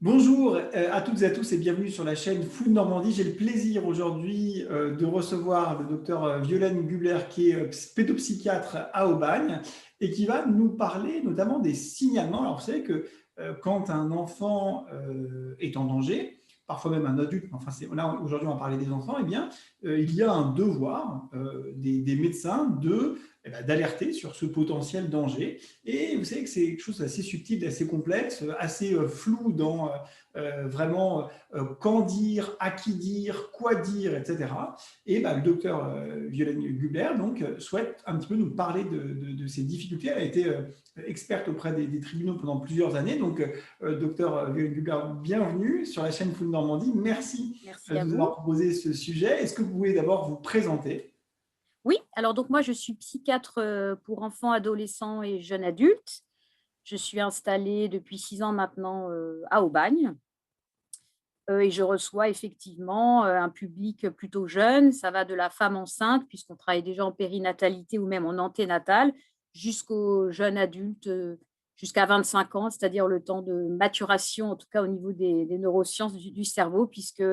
Bonjour à toutes et à tous et bienvenue sur la chaîne Food Normandie. J'ai le plaisir aujourd'hui de recevoir le docteur Violaine Gubler qui est pédopsychiatre à Aubagne et qui va nous parler notamment des signalements. Alors vous savez que quand un enfant est en danger, parfois même un adulte, mais enfin là aujourd'hui on va parler des enfants, eh bien il y a un devoir des médecins d'alerter sur ce potentiel danger. Et vous savez que c'est quelque chose d'assez subtil, d'assez complexe, assez flou dans vraiment quand dire, à qui dire, quoi dire, etc. Et le docteur Violaine Gubler donc, souhaite un petit peu nous parler de ces difficultés. Elle a été experte auprès des tribunaux pendant plusieurs années. Donc, docteur Violaine Gubler, bienvenue sur la chaîne Food Normandie. Merci Merci de à nous avoir vous. proposé ce sujet. Est-ce que vous pouvez d'abord vous présenter? Oui, alors donc moi je suis psychiatre pour enfants, adolescents et jeunes adultes. Je suis installée depuis 6 ans maintenant à Aubagne et je reçois effectivement un public plutôt jeune. Ça va de la femme enceinte, puisqu'on travaille déjà en périnatalité ou même en anténatale, jusqu'aux jeunes adultes jusqu'à 25 ans, c'est-à-dire le temps de maturation, en tout cas au niveau des neurosciences du cerveau, puisque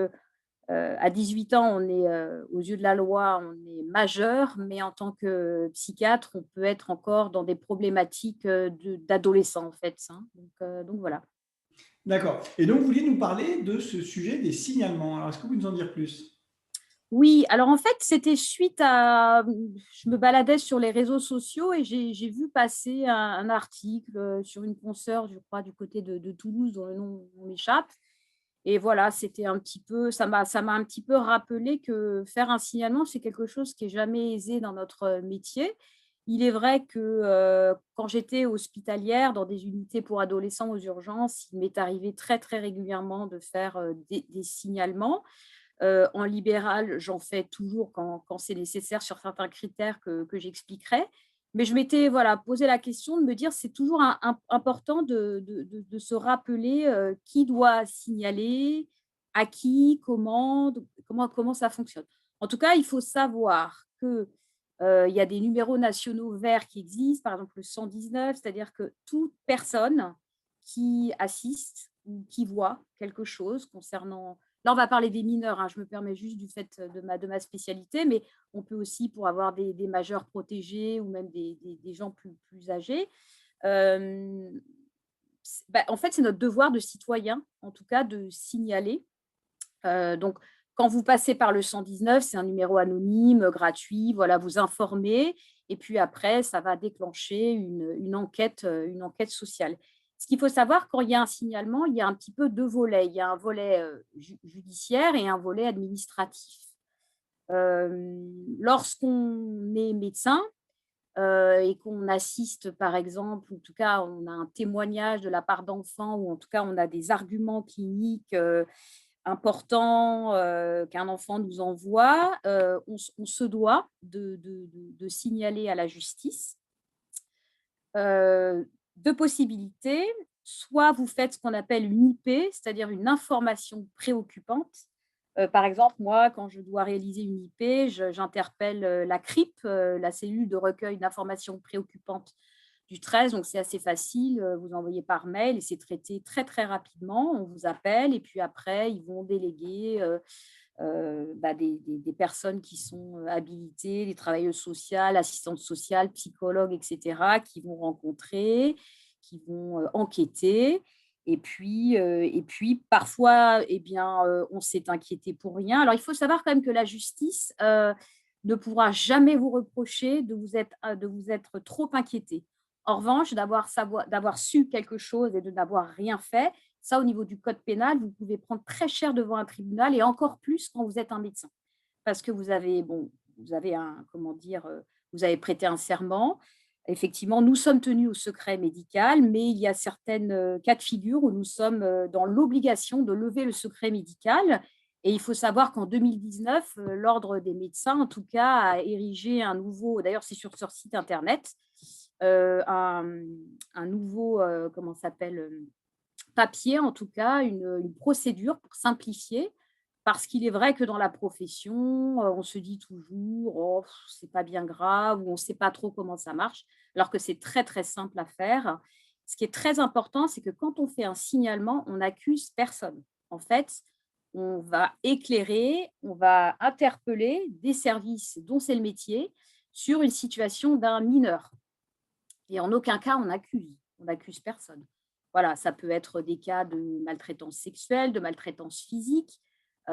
à 18 ans, on est, aux yeux de la loi, on est majeur, mais en tant que psychiatre, on peut être encore dans des problématiques, d'adolescents, en fait, hein. Donc voilà. D'accord. Et donc, vous vouliez nous parler de ce sujet des signalements. Alors, est-ce que vous pouvez nous en dire plus? Oui, alors en fait, c'était suite à je me baladais sur les réseaux sociaux et j'ai vu passer un article, sur une consoeur, je crois, du côté de Toulouse, dont le nom m'échappe. Et voilà, c'était un petit peu ça m'a un petit peu rappelé que faire un signalement, c'est quelque chose qui est jamais aisé dans notre, métier. Il est vrai que, quand j'étais hospitalière dans des unités pour adolescents aux urgences, il m'est arrivé très, très régulièrement de faire, des signalements. En libéral, j'en fais toujours quand c'est nécessaire sur certains critères que j'expliquerai. Mais je m'étais, voilà, posé la question de me dire: «C'est toujours important de se rappeler, qui doit signaler, à qui, comment ça fonctionne». En tout cas, il faut savoir que, il y a des numéros nationaux verts qui existent, par exemple le 119, c'est-à-dire que toute personne qui assiste ou qui voit quelque chose concernant. Là, on va parler des mineurs, hein, je me permets juste du fait de ma spécialité, mais on peut aussi pour avoir des majeurs protégés ou même des gens plus âgés. Hem, En fait, c'est notre devoir de citoyen, en tout cas, de signaler. Donc quand vous passez par le 119, c'est un numéro anonyme, gratuit, voilà, vous informez et puis après ça va déclencher une enquête sociale. Ce qu'il faut savoir quand il y a un signalement, il y a un petit peu 2 volets. Il y a un volet, judiciaire et un volet administratif. Lorsqu'on est médecin, et qu'on assiste par exemple, en tout cas on a un témoignage de la part d'enfants ou en tout cas on a des arguments cliniques, important, qu'un enfant nous envoie, on se doit de signaler à la justice. 2 possibilités, soit vous faites ce qu'on appelle une IP, c'est-à-dire une information préoccupante. Par exemple, moi, quand je dois réaliser une IP, j'interpelle, la CRIP, la cellule de recueil d'informations préoccupantes du 13, donc c'est assez facile, vous envoyez par mail et c'est traité très, très rapidement. On vous appelle et puis après ils vont déléguer, des personnes qui sont, habilitées, des travailleuses sociales, assistantes sociales, psychologues et cetera, qui vont rencontrer, qui vont, enquêter et puis parfois, eh bien, on s'est inquiété pour rien. Alors il faut savoir quand même que la justice, ne pourra jamais vous reprocher de vous être trop inquiété. En revanche, d'avoir su quelque chose et de n'avoir rien fait, ça, au niveau du code pénal, vous pouvez prendre très cher devant un tribunal et encore plus quand vous êtes un médecin. Parce que vous avez un comment dire, vous avez prêté un serment. Effectivement, nous sommes tenus au secret médical, mais il y a certaines, cas de figure où nous sommes, dans l'obligation de lever le secret médical et il faut savoir qu'en 2019, l'Ordre des médecins, en tout cas, a érigé un nouveau d'ailleurs, c'est sur leur site internet, un nouveau, comment ça s'appelle? Papier, en tout cas, une procédure pour simplifier. Parce qu'il est vrai que dans la profession, on se dit toujours: «Oh, c'est pas bien grave» ou «On ne sait pas trop comment ça marche», alors que c'est très, très simple à faire. ce qui est très important, c'est que quand on fait un signalement, on n'accuse personne. En fait, on va éclairer, on va interpeller des services dont c'est le métier sur une situation d'un mineur. Et en aucun cas, on n'accuse personne. Voilà, ça peut être des cas de maltraitance sexuelle, de maltraitance physique.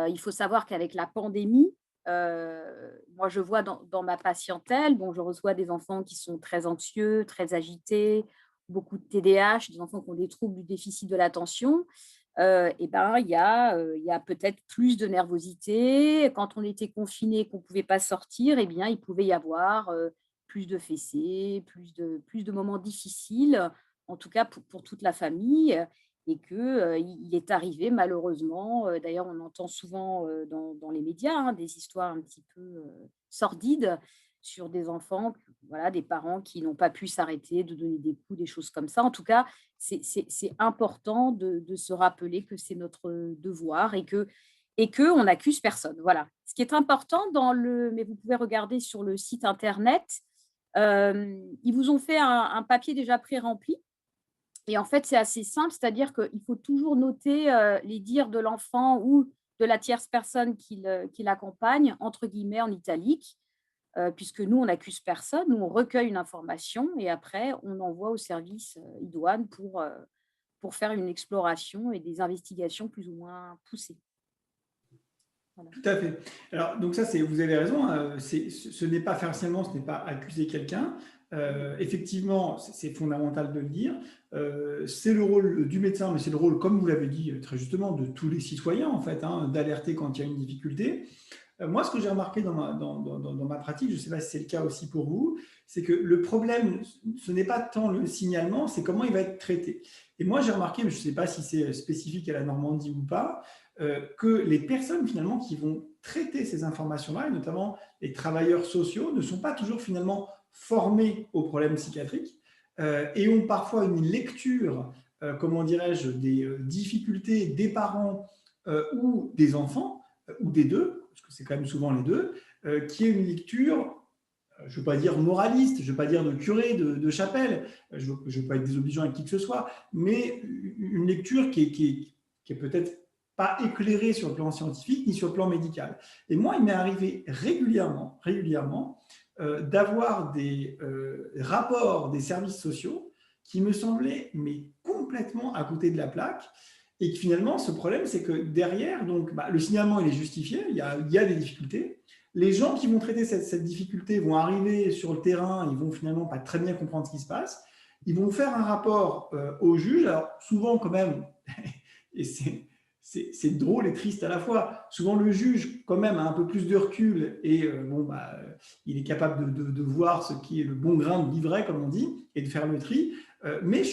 Il faut savoir qu'avec la pandémie, moi, je vois dans ma patientèle, bon, je reçois des enfants qui sont très anxieux, très agités, beaucoup de TDAH, des enfants qui ont des troubles du déficit de l'attention. Et ben, il y a peut-être plus de nervosité. Quand on était confinés, qu'on ne pouvait pas sortir, eh bien, il pouvait y avoir plus de fessées, plus de moments difficiles, en tout cas pour toute la famille. Et que, il est arrivé malheureusement, d'ailleurs on entend souvent dans les médias hein, des histoires un petit peu sordides sur des enfants, voilà, des parents qui n'ont pas pu s'arrêter de donner des coups, des choses comme ça. En tout cas, c'est important de se rappeler que c'est notre devoir et que on n'accuse personne. Voilà. Ce qui est important mais vous pouvez regarder sur le site internet, ils vous ont fait un papier déjà pré-rempli et en fait, c'est assez simple, c'est-à-dire qu'il faut toujours noter, les dires de l'enfant ou de la tierce personne qui l'accompagne, entre guillemets, en italique, puisque nous, on n'accuse personne. Nous, on recueille une information et après, on envoie au service, idoine pour faire une exploration et des investigations plus ou moins poussées. Voilà. Tout à fait. Alors, donc ça, vous avez raison, hein, ce n'est pas forcément, ce n'est pas accuser quelqu'un. Effectivement, c'est fondamental de le dire. C'est le rôle du médecin, mais c'est le rôle, comme vous l'avez dit très justement, de tous les citoyens, en fait, hein, d'alerter quand il y a une difficulté. Moi, ce que j'ai remarqué dans ma pratique, je ne sais pas si c'est le cas aussi pour vous, c'est que le problème, ce n'est pas tant le signalement, c'est comment il va être traité. Et moi, j'ai remarqué, mais je ne sais pas si c'est spécifique à la Normandie ou pas, que les personnes finalement qui vont traiter ces informations-là, et notamment les travailleurs sociaux, ne sont pas toujours finalement formés aux problèmes psychiatriques et ont parfois une lecture, comment dirais-je, des difficultés des parents ou des enfants, ou des deux, parce que c'est quand même souvent les deux, qui est une lecture, je ne veux pas dire moraliste, je ne veux pas dire de curé, de chapelle, je ne veux pas être désobligeant avec qui que ce soit, mais une lecture qui est peut-être pas éclairée sur le plan scientifique ni sur le plan médical. Et moi, il m'est arrivé régulièrement d'avoir des rapports des services sociaux qui me semblaient mais complètement à côté de la plaque. Et que finalement, ce problème, c'est que derrière, donc, le signalement, il est justifié, il y a des difficultés. Les gens qui vont traiter cette difficulté vont arriver sur le terrain, ils vont finalement pas très bien comprendre ce qui se passe. Ils vont faire un rapport au juge. Alors, souvent, quand même, et c'est drôle et triste à la fois. Souvent, le juge, quand même, a un peu plus de recul et il est capable de voir ce qui est le bon grain de l'ivraie, comme on dit, et de faire le tri. Mais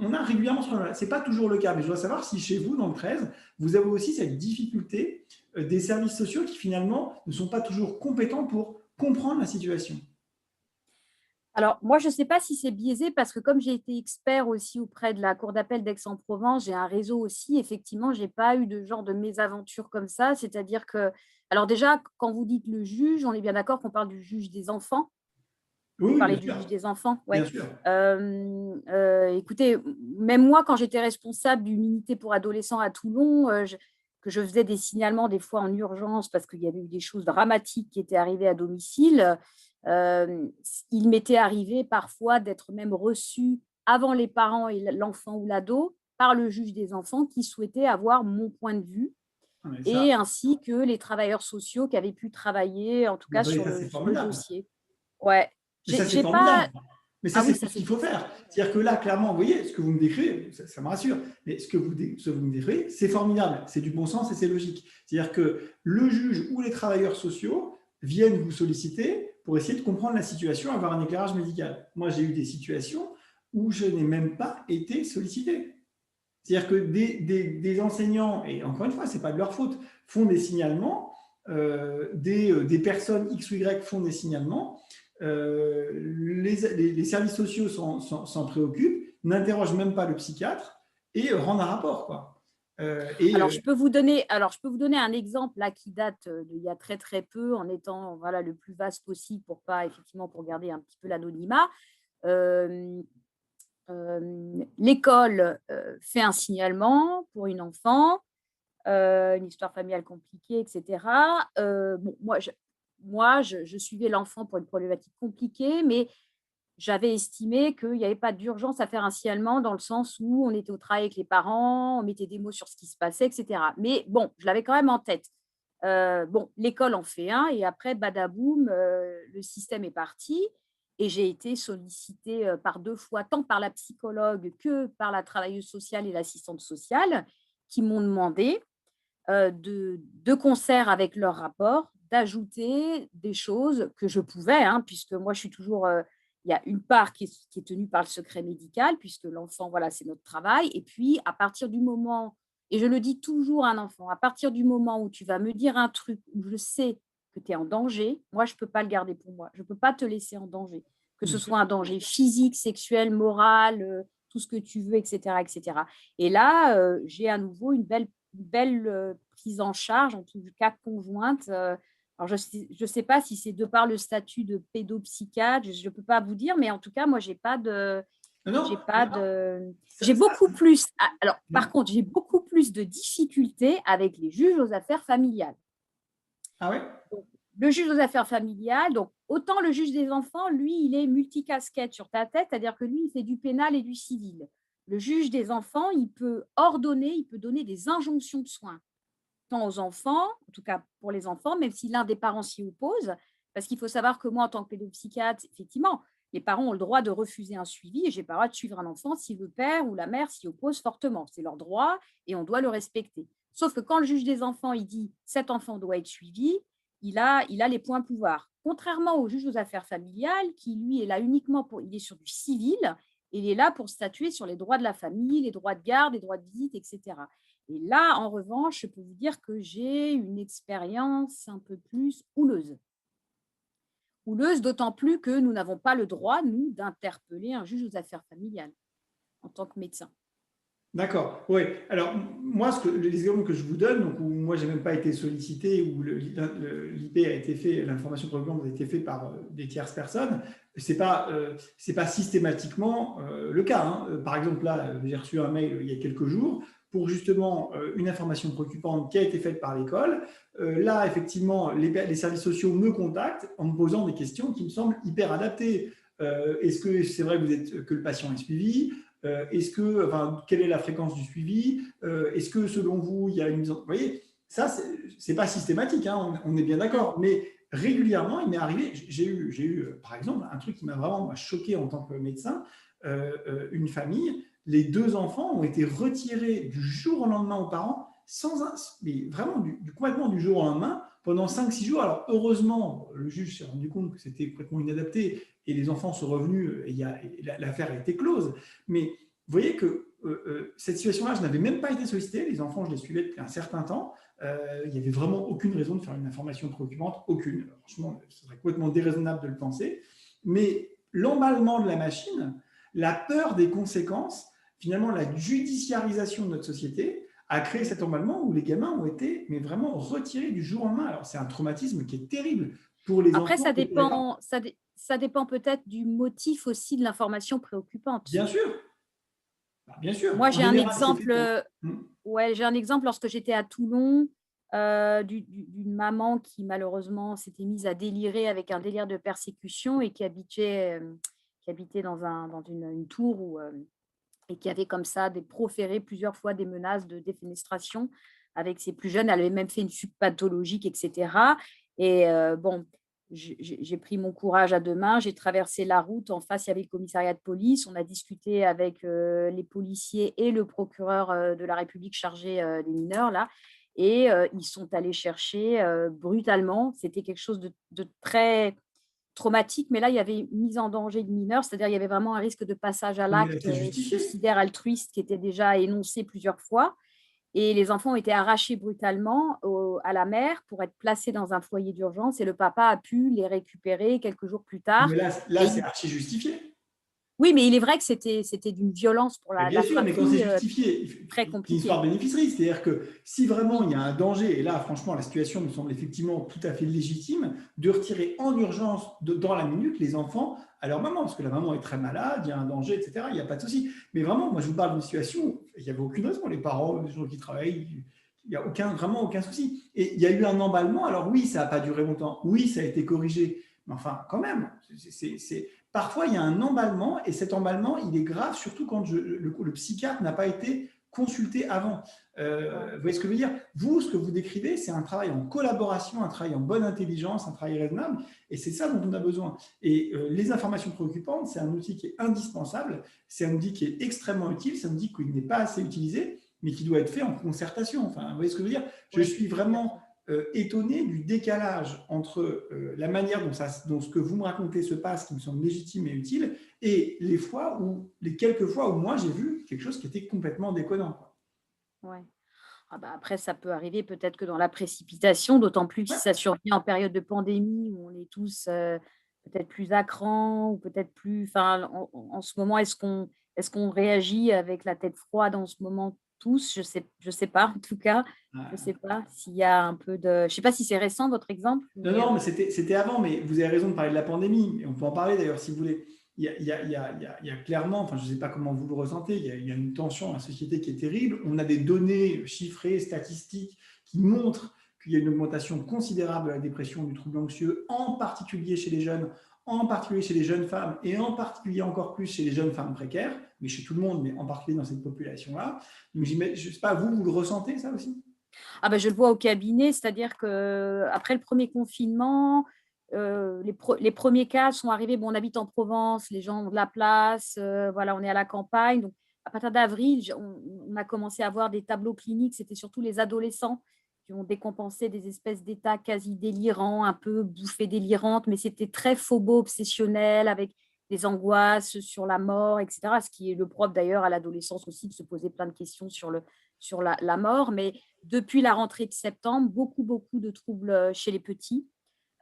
on a régulièrement ce problème-là. Ce n'est pas toujours le cas, mais je dois savoir si chez vous, dans le 13, vous avez aussi cette difficulté des services sociaux qui finalement ne sont pas toujours compétents pour comprendre la situation. Alors, moi, je ne sais pas si c'est biaisé parce que comme j'ai été expert aussi auprès de la cour d'appel d'Aix-en-Provence, j'ai un réseau aussi. Effectivement, je n'ai pas eu de genre de mésaventure comme ça. C'est-à-dire que, alors déjà, quand vous dites le juge, on est bien d'accord qu'on parle du juge des enfants. Oui, Vous oui, parlez bien du sûr. juge des enfants, ouais. Bien sûr. Écoutez, même moi, quand j'étais responsable d'une unité pour adolescents à Toulon, que je faisais des signalements des fois en urgence parce qu'il y avait eu des choses dramatiques qui étaient arrivées à domicile, il m'était arrivé parfois d'être même reçue avant les parents et l'enfant ou l'ado par le juge des enfants qui souhaitait avoir mon point de vue Mais ça, et ainsi que les travailleurs sociaux qui avaient pu travailler, en tout bon, cas, ça, c'est sur le formidable. dossier. Ouais. Mais ça, c'est J'ai pas. formidable. Mais ça, Ah oui, c'est ça ce c'est qu'il faut génial. faire. C'est-à-dire que là, clairement, vous voyez, ce que vous me décrivez, ça me rassure, mais ce que vous me décrivez, c'est formidable. C'est du bon sens et c'est logique. C'est-à-dire que le juge ou les travailleurs sociaux viennent vous solliciter pour essayer de comprendre la situation, avoir un éclairage médical. Moi, j'ai eu des situations où je n'ai même pas été sollicité. C'est-à-dire que des enseignants, et encore une fois, ce n'est pas de leur faute, font des signalements, des personnes X ou Y font des signalements, les services sociaux s'en préoccupent, n'interrogent même pas le psychiatre et rendent un rapport, quoi. Alors, je peux vous donner un exemple là qui date d'il y a très très peu, en étant voilà le plus vaste possible pour pas effectivement pour garder un petit peu l'anonymat. Euh, L'école fait un signalement pour une enfant, une histoire familiale compliquée, et cetera. Bon, je suivais l'enfant pour une problématique compliquée, mais j'avais estimé qu'il n'y avait pas d'urgence à faire un signalement dans le sens où on était au travail avec les parents, on mettait des mots sur ce qui se passait, et cetera. Mais bon, je l'avais quand même en tête. Bon, l'école en fait un et après badaboum, le système est parti et j'ai été sollicitée, par 2 fois, tant par la psychologue que par la travailleuse sociale et l'assistante sociale qui m'ont demandé, de concert avec leur rapport, d'ajouter des choses que je pouvais, hein, puisque moi je suis toujours, il y a une part qui est tenue par le secret médical puisque l'enfant, voilà, c'est notre travail et puis à partir du moment et je le dis toujours à un enfant, à partir du moment où tu vas me dire un truc où je sais que tu es en danger, moi je ne peux pas le garder pour moi. Je ne peux pas te laisser en danger, que Bien ce sûr. soit un danger physique, sexuel, moral, tout ce que tu veux, et cetera, et cetera. Et là, j'ai à nouveau une belle, prise en charge, en tout cas conjointe, alors je sais pas si c'est de par le statut de pédopsychiatre, je peux pas vous dire, mais en tout cas, moi, Non, non, j'ai mais pas de ça, j'ai beaucoup plus alors par ouais. contre, j'ai beaucoup plus de difficultés avec les juges aux affaires familiales. Ah ouais? Donc, le juge aux affaires familiales, donc autant le juge des enfants, lui, il est multicasquette sur ta tête, c'est-à-dire que lui, il fait du pénal et du civil. Le juge des enfants, il peut ordonner, il peut donner des injonctions de soins tant aux enfants, en tout cas pour les enfants, même si l'un des parents s'y oppose. Parce qu'il faut savoir que moi, en tant que pédopsychiatre, effectivement, les parents ont le droit de refuser un suivi et j'ai pas le droit de suivre un enfant si le père ou la mère s'y oppose fortement. C'est leur droit et on doit le respecter. Sauf que quand le juge des enfants, il dit cet enfant doit être suivi, il a les points pouvoirs. Contrairement au juge aux affaires familiales, qui lui est là uniquement pour, il est sur du civil, et il est là pour statuer sur les droits de la famille, les droits de garde, les droits de visite, etc. Et là, en revanche, je peux vous dire que j'ai une expérience un peu plus houleuse. Houleuse, d'autant plus que nous n'avons pas le droit, nous, d'interpeller un juge aux affaires familiales en tant que médecin. D'accord, oui. Alors, moi, les exemples que je vous donne, donc, où moi, j'ai même pas été sollicité, où l'IP a été fait, l'information préoccupante a été faite par des tierces personnes, c'est pas systématiquement le cas, hein. Par exemple, là, j'ai reçu un mail il y a quelques jours pour justement une information préoccupante qui a été faite par l'école. Là, effectivement, les services sociaux me contactent en me posant des questions qui me semblent hyper adaptées. Est-ce que c'est vrai que le patient est suivi? Quelle est la fréquence du suivi? Est-ce que selon vous, il y a une mise en... Vous voyez, ça, c'est pas systématique, hein, on est bien d'accord, mais régulièrement, il m'est arrivé, j'ai eu, par exemple, un truc qui m'a vraiment choqué en tant que médecin, une famille, les 2 enfants ont été retirés du jour au lendemain aux parents, mais vraiment complètement du jour au lendemain, pendant 5-6 jours. Alors, heureusement, le juge s'est rendu compte que c'était complètement inadapté et les enfants sont revenus et l'affaire a été close. Mais vous voyez que cette situation-là, je n'avais même pas été sollicité. Les enfants, je les suivais depuis un certain temps. Il n'y avait vraiment aucune raison de faire une information préoccupante, aucune. Franchement, ce serait complètement déraisonnable de le penser. Mais l'emballement de la machine, la peur des conséquences, finalement la judiciarisation de notre société a créé cet emballement où les gamins ont été mais vraiment retirés du jour au lendemain. Alors c'est un traumatisme qui est terrible pour les Après, enfants ça et pour les parents. dépend, ça dépend peut-être du motif aussi de l'information préoccupante. Bien sûr, bien sûr. Moi, En j'ai un général, c'est fait exemple, pour. Hmm. ouais, j'ai un exemple lorsque j'étais à Toulon, d'une maman qui malheureusement s'était mise à délirer avec un délire de persécution et qui habitait dans une tour et qui avait comme ça proféré plusieurs fois des menaces de défenestration avec ses plus jeunes. Elle avait même fait une sup pathologique, etc. Et bon, j'ai pris mon courage à 2 mains, j'ai traversé la route. En face, il y avait le commissariat de police. On a discuté avec les policiers et le procureur de la République chargé des mineurs, là. Et ils sont allés chercher brutalement. C'était quelque chose de très traumatique, mais là, il y avait une mise en danger de mineurs, c'est-à-dire il y avait vraiment un risque de passage à Mais là, l'acte c'est justifié. suicidaire altruiste qui était déjà énoncé plusieurs fois. Et les enfants ont été arrachés brutalement à la mère pour être placés dans un foyer d'urgence et le papa a pu les récupérer quelques jours plus tard. Mais là Et c'est archi justifié. Oui, mais il est vrai que c'était d'une violence pour Mais la bien sûr, mais quand c'est fratrie justifié, très c'est une histoire compliquée. bénéficerie. C'est-à-dire que si vraiment Oui, il y a un danger, et là, franchement, la situation me semble effectivement tout à fait légitime, de retirer en urgence, dans la minute, les enfants à leur maman, parce que la maman est très malade, il y a un danger, etc. Il n'y a pas de souci. Mais vraiment, moi, je vous parle d'une situation où il n'y avait aucune raison. Les parents, les gens qui travaillent, il n'y a vraiment aucun souci. Et il y a eu un emballement. Alors oui, ça n'a pas duré longtemps. Oui, ça a été corrigé. Mais enfin, quand même, parfois, il y a un emballement et cet emballement, il est grave, surtout quand le psychiatre n'a pas été consulté avant. ouais, Vous voyez ce que je veux dire? Vous, ce que vous décrivez, c'est un travail en collaboration, un travail en bonne intelligence, un travail raisonnable, et c'est ça dont on a besoin. Et les informations préoccupantes, c'est un outil qui est indispensable, c'est un outil qui est extrêmement utile, c'est un outil qui n'est pas assez utilisé, mais qui doit être fait en concertation. Enfin, vous voyez ce que je veux dire? Je oui, suis vraiment exactement. étonné du décalage entre la manière dont ce que vous me racontez se passe, qui me semble légitime et utile, et les quelques fois où moi j'ai vu quelque chose qui était complètement déconnant, quoi. Ouais. Ah bah, après, ça peut arriver peut-être que dans la précipitation, d'autant plus si Ouais. ça survient en période de pandémie où on est tous peut-être plus à cran ou peut-être plus. Enfin, en ce moment, est-ce qu'on réagit avec la tête froide en ce moment tous? Je sais pas. En tout cas, je sais pas s'il y a un peu de. Je sais pas si c'est récent votre exemple, Non, mais non, mais c'était avant, mais vous avez raison de parler de la pandémie, et on peut en parler d'ailleurs si vous voulez. Il y a clairement, enfin je ne sais pas comment vous le ressentez, il y a une tension dans la société qui est terrible. On a des données chiffrées, statistiques, qui montrent qu'il y a une augmentation considérable de la dépression, du trouble anxieux, en particulier chez les jeunes, en particulier chez les jeunes femmes, et en particulier encore plus chez les jeunes femmes précaires, mais chez tout le monde, mais en particulier dans cette population-là. Donc je ne sais pas, vous le ressentez ça aussi? ah bah, je le vois au cabinet, c'est-à-dire qu'après le premier confinement, les premiers cas sont arrivés. Bon, on habite en Provence, les gens ont de la place, voilà, on est à la campagne. Donc, à partir d'avril, on a commencé à voir des tableaux cliniques. C'était surtout les adolescents qui ont décompensé des espèces d'états quasi délirants, un peu bouffées délirantes, mais c'était très phobo-obsessionnel avec des angoisses sur la mort, etc. Ce qui est le propre d'ailleurs à l'adolescence aussi, de se poser plein de questions sur la mort. Mais depuis la rentrée de septembre, beaucoup, beaucoup de troubles chez les petits,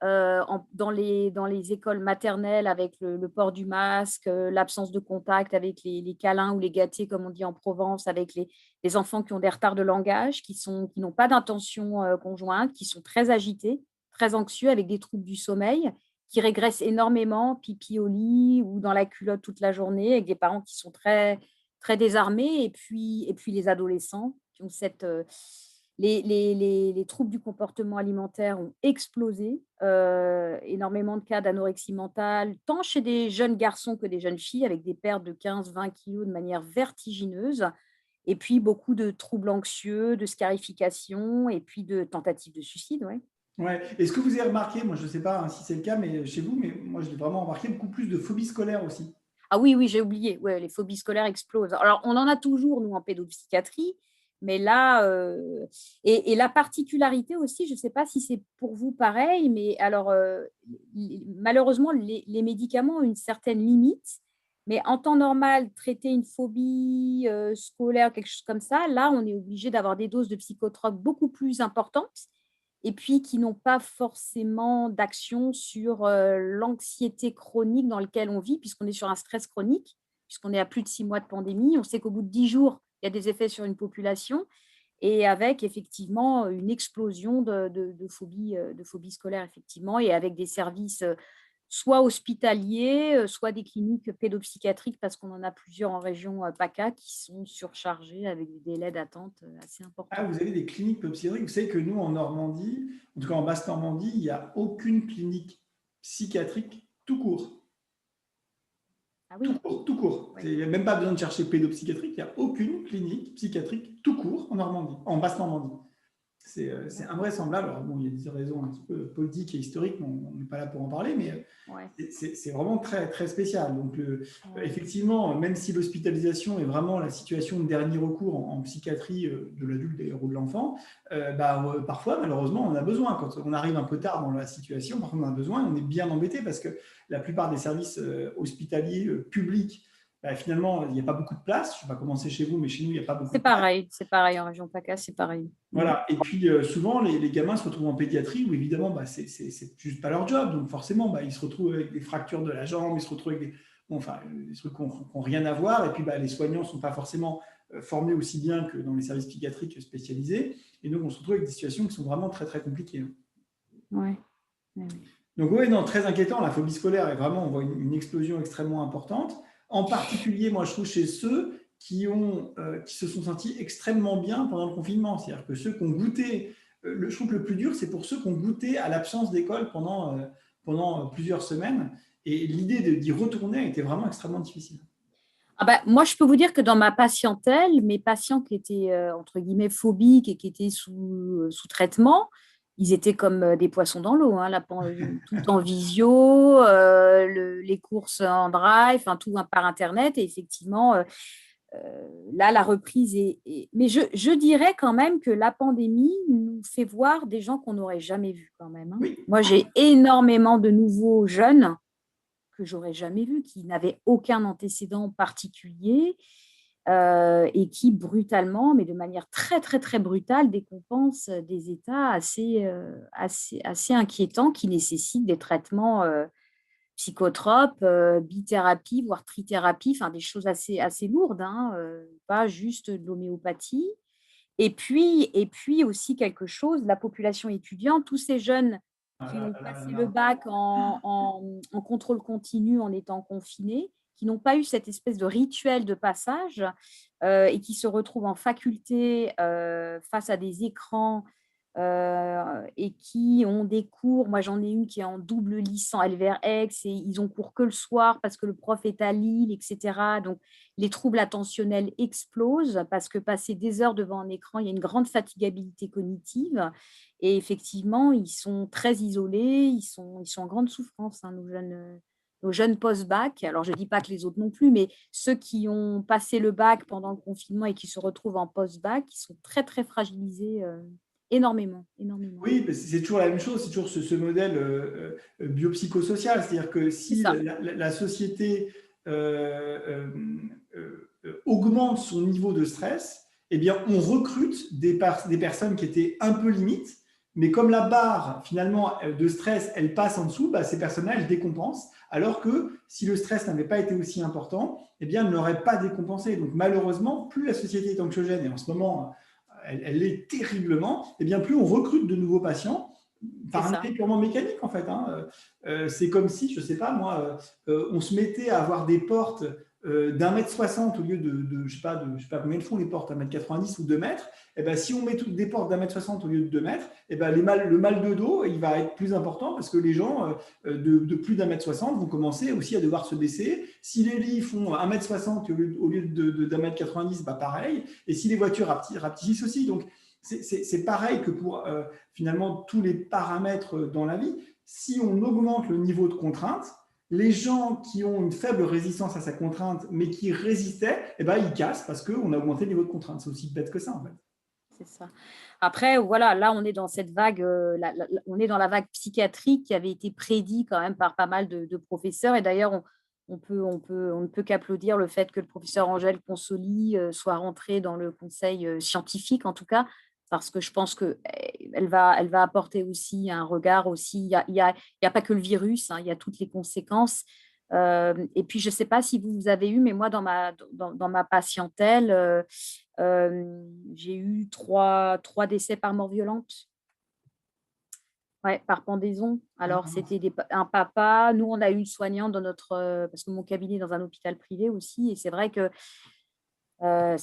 dans les écoles maternelles avec le port du masque, l'absence de contact avec les câlins ou les gâtés, comme on dit en Provence, avec les enfants qui ont des retards de langage, qui n'ont pas d'intention conjointe, qui sont très agités, très anxieux, avec des troubles du sommeil, qui régressent énormément, pipi au lit ou dans la culotte toute la journée, avec des parents qui sont très, très désarmés, et puis les adolescents qui ont les troubles du comportement alimentaire ont explosé, énormément de cas d'anorexie mentale, tant chez des jeunes garçons que des jeunes filles, avec des pertes de 15-20 kilos de manière vertigineuse, et puis beaucoup de troubles anxieux, de scarification et puis de tentatives de suicide, ouais. Ouais. Est-ce que vous avez remarqué, moi je ne sais pas hein, si c'est le cas mais chez vous, mais moi je l'ai vraiment remarqué, beaucoup plus de phobie scolaire aussi. Ah oui, oui, j'ai oublié, ouais, les phobies scolaires explosent. Alors on en a toujours nous en pédopsychiatrie, mais là, et la particularité aussi, je ne sais pas si c'est pour vous pareil, mais alors, malheureusement les médicaments ont une certaine limite, mais en temps normal, traiter une phobie, scolaire, quelque chose comme ça, là, on est obligé d'avoir des doses de psychotropes beaucoup plus importantes, et puis qui n'ont pas forcément d'action sur l'anxiété chronique dans laquelle on vit, puisqu'on est sur un stress chronique, puisqu'on est à plus de 6 mois de pandémie. On sait qu'au bout de 10 jours, il y a des effets sur une population, et avec effectivement une explosion de phobie scolaire, effectivement, et avec des services soit hospitaliers, soit des cliniques pédopsychiatriques, parce qu'on en a plusieurs en région PACA qui sont surchargées avec des délais d'attente assez Ah, importants. vous avez des cliniques psychiatriques. Vous savez que nous, en Normandie, en tout cas en Basse-Normandie, il n'y a aucune clinique psychiatrique tout court. Ah Tout oui, court, tout court. oui. Il n'y a même pas besoin de chercher pédopsychiatrique. Il n'y a aucune clinique psychiatrique tout court en Normandie, en Basse-Normandie. C'est D'accord. invraisemblable. Alors, bon, il y a des raisons un petit peu politiques et historiques, mais on n'est pas là pour en parler, mais Ouais, c'est vraiment très, très spécial. Donc, ouais. effectivement, même si l'hospitalisation est vraiment la situation de dernier recours en psychiatrie de l'adulte d'ailleurs ou de l'enfant, parfois, malheureusement, on en a besoin. Quand on arrive un peu tard dans la situation, parfois on en a besoin et on est bien embêté parce que la plupart des services hospitaliers publics, finalement, il n'y a pas beaucoup de place. Je ne sais pas comment c'est chez vous, mais chez nous, il n'y a pas beaucoup de place. C'est pareil en région PACA, c'est pareil. Mmh. Voilà. Et puis souvent, les gamins se retrouvent en pédiatrie où évidemment, c'est juste pas leur job. Donc forcément, ils se retrouvent avec des fractures de la jambe, ils se retrouvent avec enfin, des trucs qui n'ont rien à voir. Et puis, les soignants ne sont pas forcément formés aussi bien que dans les services psychiatriques spécialisés. Et donc, on se retrouve avec des situations qui sont vraiment très, très compliquées. Ouais. Ouais. Donc, oui, non, très inquiétant. La phobie scolaire est vraiment, on voit une explosion extrêmement importante. En particulier, moi, je trouve chez ceux qui se sont sentis extrêmement bien pendant le confinement. C'est-à-dire que ceux qui ont goûté, je trouve que le plus dur, c'est pour ceux qui ont goûté à l'absence d'école pendant plusieurs semaines. Et l'idée d'y retourner a été vraiment extrêmement difficile. Moi, je peux vous dire que dans ma patientèle, mes patients qui étaient, entre guillemets, phobiques et qui étaient sous traitement, ils étaient comme des poissons dans l'eau, hein, tout en visio, les courses en drive, enfin, tout par Internet. Et effectivement, là, la reprise Mais je dirais quand même que la pandémie nous fait voir des gens qu'on n'aurait jamais vus quand même, hein. Oui. Moi, j'ai énormément de nouveaux jeunes que j'aurais jamais vus, qui n'avaient aucun antécédent particulier et qui brutalement, mais de manière très, très, très brutale, décompensent des états assez inquiétants qui nécessitent des traitements psychotropes, bithérapie, voire trithérapie, enfin des choses assez lourdes, hein, pas juste de l'homéopathie. Et puis aussi quelque chose, la population étudiante, tous ces jeunes qui ont passé le bac en contrôle continu en étant confinés, qui n'ont pas eu cette espèce de rituel de passage et qui se retrouvent en faculté face à des écrans et qui ont des cours. Moi, j'en ai une qui est en double licence LVRX et ils ont cours que le soir parce que le prof est à Lille, etc. Donc, les troubles attentionnels explosent parce que passer des heures devant un écran, il y a une grande fatigabilité cognitive. Et effectivement, ils sont très isolés, ils sont en grande souffrance, hein, nos jeunes post-bac. Alors, je ne dis pas que les autres non plus, mais ceux qui ont passé le bac pendant le confinement et qui se retrouvent en post-bac, ils sont très, très fragilisés. Énormément, énormément. Oui, c'est toujours la même chose, c'est toujours ce modèle biopsychosocial, c'est-à-dire que C'est si ça. la société augmente son niveau de stress, eh bien, on recrute des personnes qui étaient un peu limites, mais comme la barre finalement de stress, elle passe en dessous, ces personnes-là, elles décompensent, alors que si le stress n'avait pas été aussi important, eh bien, elles n'auraient pas décompensé. Donc malheureusement, plus la société est anxiogène, et en ce moment, elle l'est terriblement, et bien plus on recrute de nouveaux patients par un effet purement mécanique en fait. Hein. C'est comme si, je ne sais pas moi, on se mettait à avoir des portes d'1,60 m au lieu je sais pas combien font les portes, 1,90 m ou 2 mètres. Et ben, si on met toutes des portes d'1,60 m au lieu de 2 mètres, et ben, le mal de dos il va être plus important parce que les gens de plus d'1,60 m vont commencer aussi à devoir se baisser. Si les lits font 1,60 m au lieu d'1,90 m, pareil. Et si les voitures rapetissent aussi. Donc, c'est pareil que pour finalement tous les paramètres dans la vie. Si on augmente le niveau de contrainte, les gens qui ont une faible résistance à sa contrainte, mais qui résistaient, eh ben, ils cassent parce qu'on a augmenté le niveau de contrainte. C'est aussi bête que ça, en fait. C'est ça. Après, voilà, là, on est dans cette vague, on est dans la vague psychiatrique qui avait été prédit quand même par pas mal de professeurs. Et d'ailleurs, on ne peut qu'applaudir le fait que le professeur Angèle Consoli soit rentré dans le conseil scientifique, en tout cas, parce que je pense qu'elle va apporter aussi un regard aussi. Il y a pas que le virus, hein, il y a toutes les conséquences. Et puis, je ne sais pas si vous avez eu, mais moi, dans ma patientèle, j'ai eu trois décès par mort violente. Ouais, par pendaison. Alors, c'était un papa. Nous, on a eu une soignante dans parce que mon cabinet est dans un hôpital privé aussi. Et c'est vrai que là,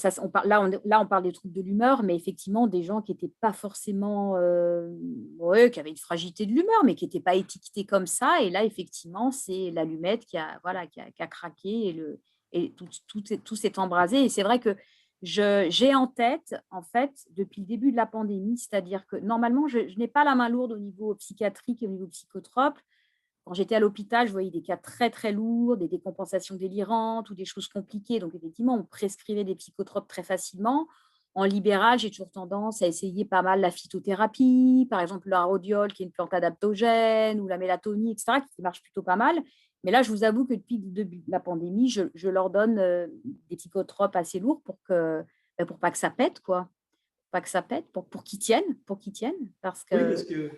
on parle des troubles de l'humeur, mais effectivement, des gens qui n'étaient pas forcément, qui avaient une fragilité de l'humeur, mais qui n'étaient pas étiquetés comme ça. Et là, effectivement, c'est l'allumette qui a craqué et tout s'est embrasé. Et c'est vrai que j'ai en tête, en fait, depuis le début de la pandémie, c'est-à-dire que normalement, je n'ai pas la main lourde au niveau psychiatrique et au niveau psychotrope. Quand j'étais à l'hôpital, je voyais des cas très, très lourds, des décompensations délirantes ou des choses compliquées. Donc, effectivement, on prescrivait des psychotropes très facilement. En libéral, j'ai toujours tendance à essayer pas mal la phytothérapie, par exemple le rhodiol, qui est une plante adaptogène, ou la mélatonine, etc., qui marche plutôt pas mal. Mais là, je vous avoue que depuis le début de la pandémie, je leur donne des psychotropes assez lourds pour pas que ça pète, quoi. Pas que ça pète, pour qu'ils tiennent, parce Oui, que parce que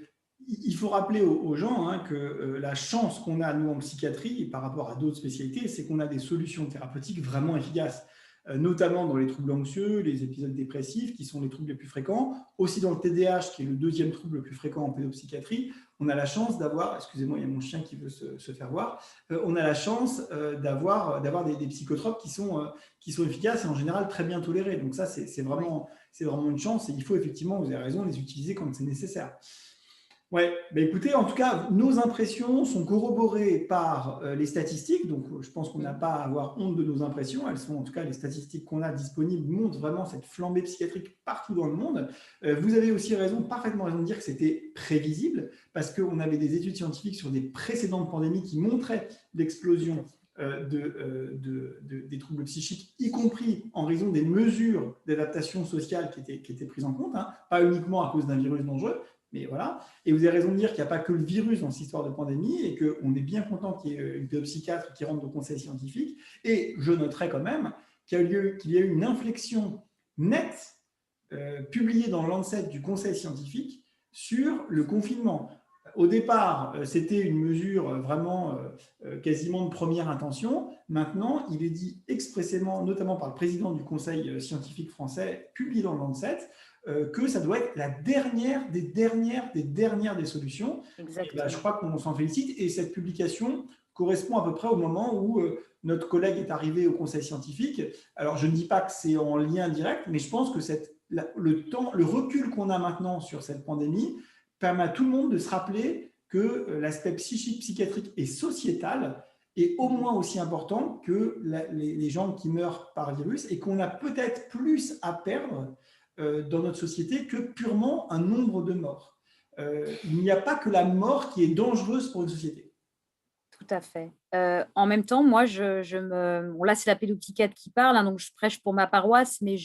il faut rappeler aux gens que la chance qu'on a, nous, en psychiatrie, par rapport à d'autres spécialités, c'est qu'on a des solutions thérapeutiques vraiment efficaces, notamment dans les troubles anxieux, les épisodes dépressifs, qui sont les troubles les plus fréquents, aussi dans le TDAH, qui est le deuxième trouble le plus fréquent en pédopsychiatrie. On a la chance d'avoir, excusez-moi, il y a mon chien qui veut se faire voir, on a la chance d'avoir des psychotropes qui sont efficaces et en général très bien tolérés. Donc ça, c'est vraiment une chance et il faut effectivement, vous avez raison, les utiliser quand c'est nécessaire. Ouais, bah écoutez, en tout cas, nos impressions sont corroborées par les statistiques. Donc, je pense qu'on n'a pas à avoir honte de nos impressions. Elles sont, en tout cas, les statistiques qu'on a disponibles montrent vraiment cette flambée psychiatrique partout dans le monde. Vous avez aussi raison, parfaitement raison de dire que c'était prévisible parce qu'on avait des études scientifiques sur des précédentes pandémies qui montraient l'explosion des troubles psychiques, y compris en raison des mesures d'adaptation sociale qui étaient prises en compte, hein, pas uniquement à cause d'un virus dangereux. Mais voilà. Et vous avez raison de dire qu'il n'y a pas que le virus dans cette histoire de pandémie et qu'on est bien content qu'il y ait une pédopsychiatre qui rentre au conseil scientifique. Et je noterai quand même qu'il y a eu une inflexion nette publiée dans Lancet du conseil scientifique sur le confinement. Au départ, c'était une mesure vraiment quasiment de première intention. Maintenant, il est dit expressément, notamment par le président du conseil scientifique français, publié dans le Lancet, que ça doit être la dernière des solutions. Et je crois qu'on s'en félicite. Et cette publication correspond à peu près au moment où notre collègue est arrivé au conseil scientifique. Alors, je ne dis pas que c'est en lien direct, mais je pense que le recul qu'on a maintenant sur cette pandémie permet à tout le monde de se rappeler que l'aspect psychique, psychiatrique et sociétal est au moins aussi important que les gens qui meurent par virus et qu'on a peut-être plus à perdre dans notre société que purement un nombre de morts. Il n'y a pas que la mort qui est dangereuse pour une société. Tout à fait. En même temps, moi, bon, là, c'est la pédopsychiatre qui parle, hein, donc je prêche pour ma paroisse, mais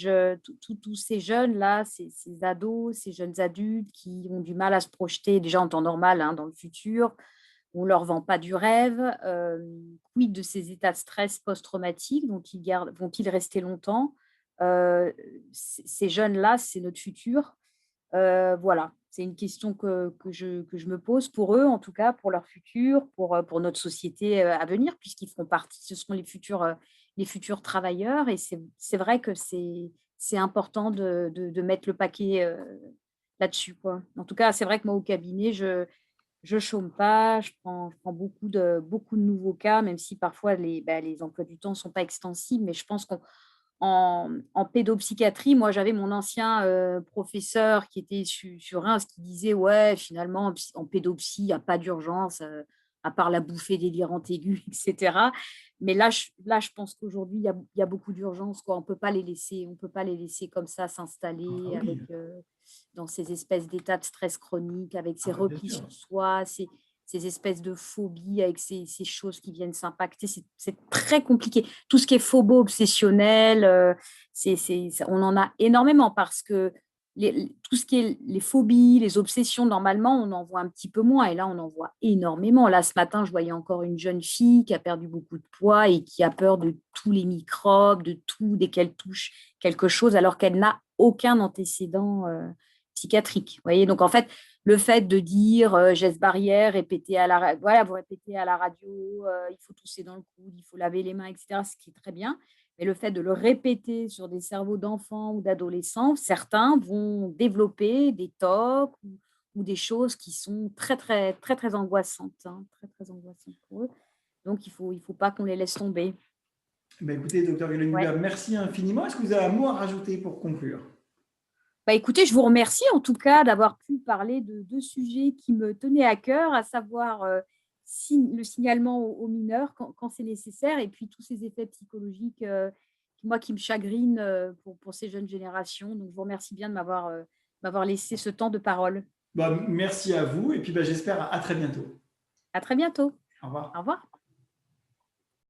tous ces jeunes-là, ces ados, ces jeunes adultes qui ont du mal à se projeter déjà en temps normal, hein, dans le futur, on ne leur vend pas du rêve. Quid de ces états de stress post-traumatiques vont-ils rester longtemps? Ces jeunes-là, c'est notre futur. Voilà, c'est une question que je me pose pour eux, en tout cas, pour leur futur, pour notre société à venir, puisqu'ils feront partie, ce seront les futurs travailleurs. Et c'est vrai que c'est important de mettre le paquet là-dessus, quoi. En tout cas, c'est vrai que moi, au cabinet, je chôme pas, je prends beaucoup de nouveaux cas, même si parfois les emplois du temps ne sont pas extensibles, mais je pense en pédopsychiatrie, moi, j'avais mon ancien professeur qui était sur Reims qui disait: «Ouais, finalement, en pédopsie, il y a pas d'urgence, à part la bouffée délirante aiguë» et cetera. Mais là, je pense qu'aujourd'hui, il y a beaucoup d'urgence, quoi. On peut pas les laisser comme ça Ah s'installer oui, dans ces espèces d'états de stress chroniques, avec ah ces bah, bien replis sûr. sur soi, ces espèces de phobies, avec ces choses qui viennent s'impacter. C'est très compliqué. Tout ce qui est phobo-obsessionnel, on en a énormément parce que tout ce qui est les phobies, les obsessions, normalement, on en voit un petit peu moins. Et là, on en voit énormément. Là, ce matin, je voyais encore une jeune fille qui a perdu beaucoup de poids et qui a peur de tous les microbes, de tout, dès qu'elle touche quelque chose, alors qu'elle n'a aucun antécédent psychiatrique. Vous voyez, donc en fait, le fait de dire geste barrière, répéter voilà, vous répétez à la radio, il faut tousser dans le coude, il faut laver les mains, etc., ce qui est très bien. Mais le fait de le répéter sur des cerveaux d'enfants ou d'adolescents, certains vont développer des TOC ou des choses qui sont très, très, très, très angoissantes, hein, très, très angoissantes pour eux. Donc, il faut pas qu'on les laisse tomber. Bah, écoutez, docteur Ouais. Violaine-Hubert, merci infiniment. Est-ce que vous avez un mot à rajouter pour conclure? Bah, écoutez, je vous remercie en tout cas d'avoir pu parler de 2 sujets qui me tenaient à cœur, à savoir, le signalement aux mineurs quand c'est nécessaire et puis tous ces effets psychologiques, qui me chagrinent, pour ces jeunes générations. Donc je vous remercie bien de m'avoir laissé ce temps de parole. Bah, merci à vous et puis bah, j'espère à très bientôt. À très bientôt. Au revoir. Au revoir.